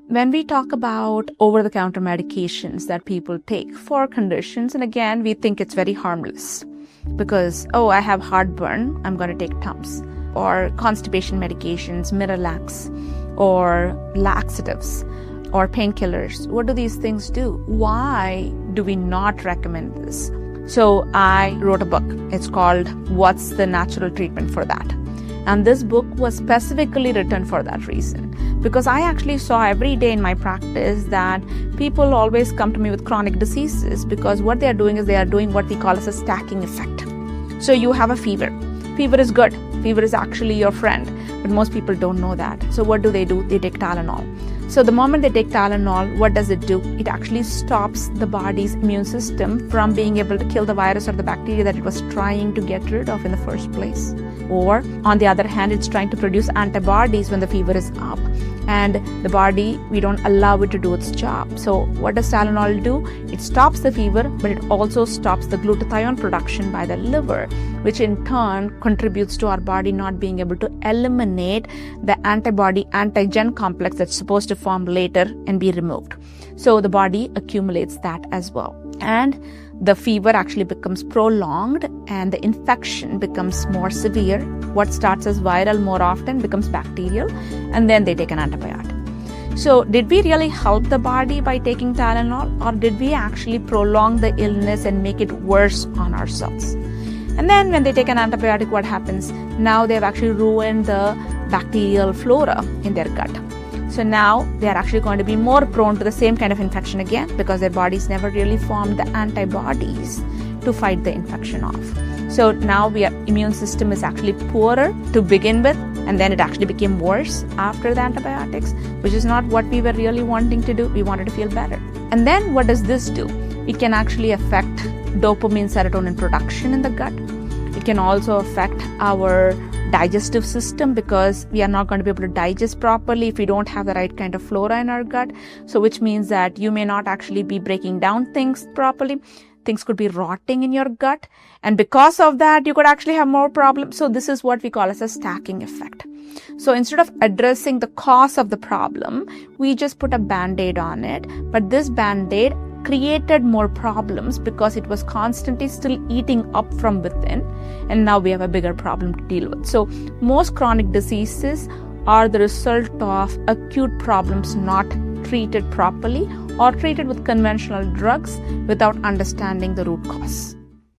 when we talk about over-the-counter medications that people take for conditions, and again, we think it's very harmless because, oh, I have heartburn, I'm going to take Tums, or constipation medications, Miralax, or laxatives, or painkillers. What do these things do? Why do we not recommend this? So I wrote a book. It's called What's the Natural Treatment for That? And this book was specifically written for that reason, because I actually saw every day in my practice that people always come to me with chronic diseases because what they are doing is they are doing what we call as a stacking effect. So you have a fever. Fever is good. Fever is actually your friend, but most people don't know that. So what do? They take Tylenol. So the moment they take Tylenol, what does it do? It actually stops the body's immune system from being able to kill the virus or the bacteria that it was trying to get rid of in the first place. Or on the other hand, it's trying to produce antibodies when the fever is up. And the body, we don't allow it to do its job. So what does Tylenol do? It stops the fever, but it also stops the glutathione production by the liver, which in turn contributes to our body not being able to eliminate the antibody-antigen complex that's supposed to form later and be removed. So the body accumulates that as well. And the fever actually becomes prolonged and the infection becomes more severe. What starts as viral more often becomes bacterial, and then they take an antibiotic. So did we really help the body by taking Tylenol, or did we actually prolong the illness and make it worse on ourselves? And then when they take an antibiotic, what happens? Now they've actually ruined the bacterial flora in their gut. So now they are actually going to be more prone to the same kind of infection again because their bodies never really formed the antibodies to fight the infection off. So now our immune system is actually poorer to begin with, and then it actually became worse after the antibiotics, which is not what we were really wanting to do. We wanted to feel better. And then what does this do? It can actually affect dopamine, serotonin production in the gut. It can also affect our digestive system because we are not going to be able to digest properly if we don't have the right kind of flora in our gut. So which means that you may not actually be breaking down things properly. Things could be rotting in your gut. And because of that, you could actually have more problems. So this is what we call as a stacking effect. So instead of addressing the cause of the problem, we just put a Band-Aid on it. But this Band-Aid created more problems because it was constantly still eating up from within, and now we have a bigger problem to deal with. So most chronic diseases are the result of acute problems not treated properly or treated with conventional drugs without understanding the root cause.